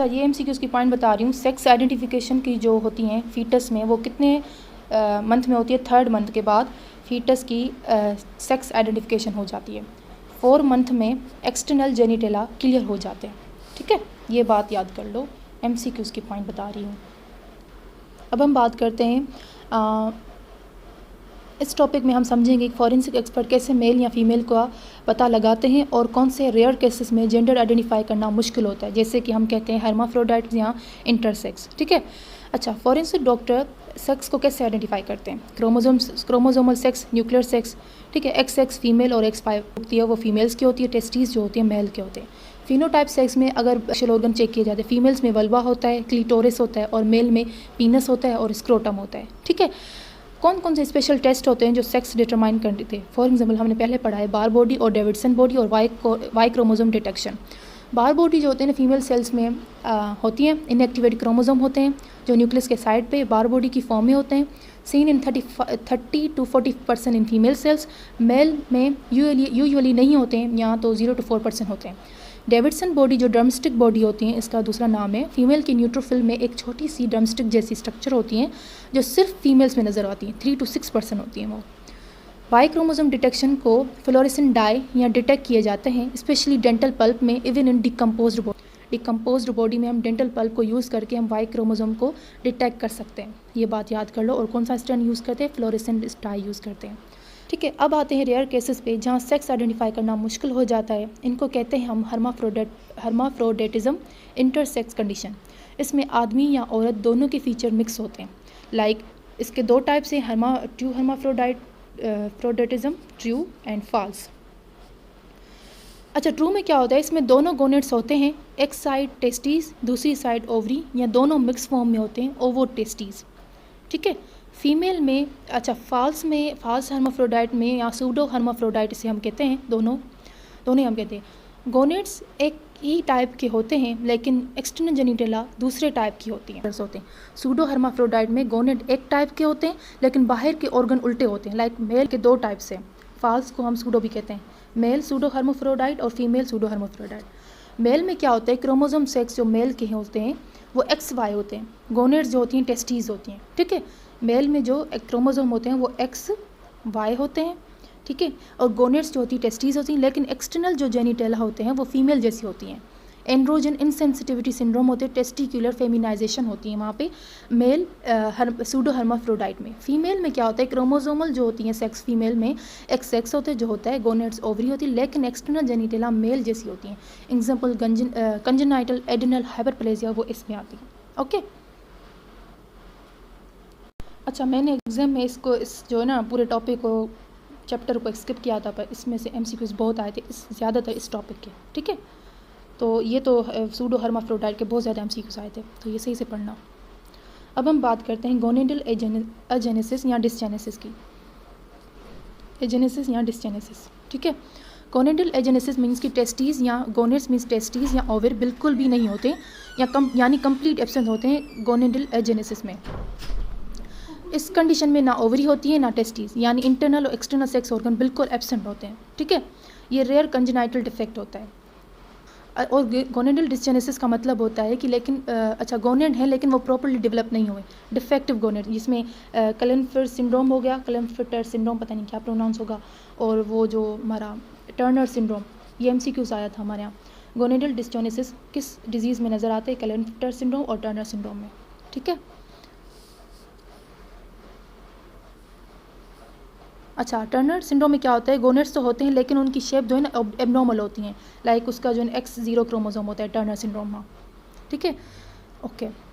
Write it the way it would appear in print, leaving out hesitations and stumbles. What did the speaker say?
अच्छा, ये एमसीक्यूज़ की पॉइंट बता रही हूँ। सेक्स आइडेंटिफिकेशन की जो होती हैं फीटस में, वो कितने मंथ में होती है? 3rd मंथ के बाद फीटस की सेक्स आइडेंटिफिकेशन हो जाती है। 4 मंथ में एक्सटर्नल जेनिटेला क्लियर हो जाते हैं। ठीक है, ये बात याद कर लो, एमसीक्यूज़ की पॉइंट बता रही हूँ। अब हम बात करते हैं इस टॉपिक में हम समझेंगे कि फॉरेंसिक एक्सपर्ट कैसे मेल या फीमेल का पता लगाते हैं और कौन से रेयर केसेस में जेंडर आइडेंटिफाई करना मुश्किल होता है, जैसे कि हम कहते हैं हर्माफ्रोडाइट्स या इंटरसेक्स। ठीक है। अच्छा, फॉरेंसिक डॉक्टर सेक्स को कैसे आइडेंटिफाई करते हैं? Chromosomal sex, nuclear sex. ठीक है, एक्स फीमेल और X5 होती है वो फीमेल्स की होती है, टेस्टीज जो होती है मेल के होते हैं। फिनोटाइप सेक्स में अगर सेक्सुअल ऑर्गन चेक किए जाते हैं, फीमेल्स में वल्वा होता है, क्लिटोरिस होता है और मेल में पीनस होता है और स्क्रोटम होता है। ठीक है। कौन कौन से स्पेशल टेस्ट होते हैं जो सेक्स डिटरमाइन करते थे? फॉर एग्जांपल हमने पहले पढ़ा है बार बॉडी और डेविडसन बॉडी और वाई क्रोमोसोम डिटेक्शन। बार बॉडी जो होते हैं ना फीमेल सेल्स में होती हैं, इनएक्टिवेटेड क्रोमोसोम होते हैं जो न्यूक्लियस के साइड पे बार बॉडी की फॉर्म में होते हैं। Seen in 30 to 40% in female cells. Male में यूजुअली नहीं होते हैं, यहाँ तो 0 to 4% होते हैं। डेविडसन बॉडी जो ड्रमस्टिक बॉडी होती हैं, इसका दूसरा नाम है। फीमेल की न्यूट्रोफिल में एक छोटी सी ड्रमस्टिक जैसी स्ट्रक्चर होती हैं जो सिर्फ फीमेल्स में नज़र आती हैं, 3 to 6% होती हैं वो। वाई क्रोमोसोम डिटेक्शन को फ्लोरेसेंट डाई या डिटेक्ट किए जाते हैं, स्पेशली डेंटल पल्प में, इवन इन डिकम्पोज्ड बॉडी में हम डेंटल पल्प को यूज़ करके हम वाई क्रोमोसोम को डिटेक्ट कर सकते हैं। ये बात याद कर लो। और कौन सा स्टैंड यूज़ करते हैं? फ्लोरेसेंट डाई यूज़ करते हैं। ठीक है, अब आते हैं रेयर केसेस पे जहाँ सेक्स आइडेंटिफाई करना मुश्किल हो जाता है। इनको कहते हैं हम हर्माफ्रोडेटिज्म इंटरसेक्स कंडीशन। इसमें आदमी या औरत दोनों के फीचर मिक्स होते हैं। लाइक इसके 2 टाइप्स हैं, ट्रू हर्माफ्रोडेटिज्म, ट्रू एंड फॉल्स। अच्छा, ट्रू में क्या होता है? इसमें दोनों गोनेट्स होते हैं, एक साइड टेस्टीज, दूसरी साइड ओवरी, या दोनों मिक्स फॉर्म में होते हैं, ओवो टेस्टीज। ठीक है। फीमेल में, अच्छा फॉल्स हर्माफ्रोडाइट में या सूडो हर्माफ्रोडाइट से हम कहते हैं, दोनों ही हम कहते हैं। गोनेट्स एक ही टाइप के होते हैं लेकिन एक्सटर्नल जेनिटेला दूसरे टाइप की होती हैं। सूडो हर्माफ्रोडाइट में गोनेट एक टाइप के होते हैं लेकिन बाहर के ऑर्गन उल्टे होते हैं। लाइक मेल के 2 टाइप्स हैं, फॉल्स को हम सूडो भी कहते हैं, मेल सूडो हर्माफ्रोडाइट और फीमेल सूडो हर्माफ्रोडाइट। मेल में क्या होता है? क्रोमोसोम सेक्स जो मेल के होते हैं वो XY होते हैं, गोनेट्स जो होती हैं टेस्टीज होती हैं। ठीक है। मेल में जो क्रोमोसोम होते हैं वो XY होते हैं। ठीक है। और गोनेट्स जो होती है टेस्टीज होती हैं, लेकिन एक्सटर्नल जो जेनिटेला होते हैं वो फीमेल जैसी होती हैं। एंड्रोजन इनसेंसिटिविटी सिंड्रोम होते हैं, टेस्टिकुलर फेमिनाइजेशन होती है वहाँ पे मेल सूडो हर्माफ्रोडाइट में। फीमेल में क्या होता है? क्रोमोसोमल जो होती हैं सेक्स फीमेल में XX होते हैं जो होता है, गोनेट्स ओवरी होती है, लेकिन एक्सटर्नल जेनिटेला मेल जैसी होती हैं। एग्जाम्पल कंजेनाइटल एडिनल हाइपरप्लेजिया वो इसमें आती है। ओके। अच्छा, मैंने एग्ज़ाम में इसको जो है ना पूरे टॉपिक को, चैप्टर को स्किप किया था, पर इसमें से MCQs बहुत आए थे, ज़्यादातर इस टॉपिक के। ठीक है। तो ये तो सूडो हर्माफ्रोडाइट के बहुत ज़्यादा MCQs आए थे, तो ये सही से पढ़ना। अब हम बात करते हैं गोनेडल एजेनेसिस या डिसजेनेसिस की। एजेनेसिस या डिसजेनेसिस। ठीक है। गोनेडल एजेनेसिस मीन्स की टेस्टीज या गोनेट्स मीन्स टेस्टीज या ओवर बिल्कुल भी नहीं होते यानी कंप्लीट एब्सेंट होते हैं गोनेडल एजेनेसिस में। इस कंडीशन में ना ओवरी होती है ना टेस्टीज, यानी इंटरनल और एक्सटर्नल सेक्स ऑर्गन बिल्कुल एब्सेंट होते हैं। ठीक है। ये रेयर कंजेनाइटल डिफेक्ट होता है। और गोनेडल डिसजेनेसिस का मतलब होता है कि अच्छा गोनेड है लेकिन वो प्रॉपर्ली डेवलप नहीं हुए, डिफेक्टिव गोनेड, जिसमें क्लेनफर सिंड्रोम हो गया, क्लेनफर सिंड्रोम पता नहीं क्या प्रोनाउंस होगा, और वो जो हमारा टर्नर सिंड्रोम, ये MCQs आया था हमारे यहाँ। गोनेडल डिसजेनेसिस किस डिजीज़ में नज़र आते हैं? क्लेनफर सिंड्रोम और टर्नर सिंड्रोम में। ठीक है। अच्छा, टर्नर सिंड्रोम में क्या होता है? गोनेट्स तो होते हैं लेकिन उनकी शेप जो है ना एबनॉर्मल होती हैं। लाइक उसका जो है X0 क्रोमोसोम होता है टर्नर सिंड्रोम में। ठीक है। ओके।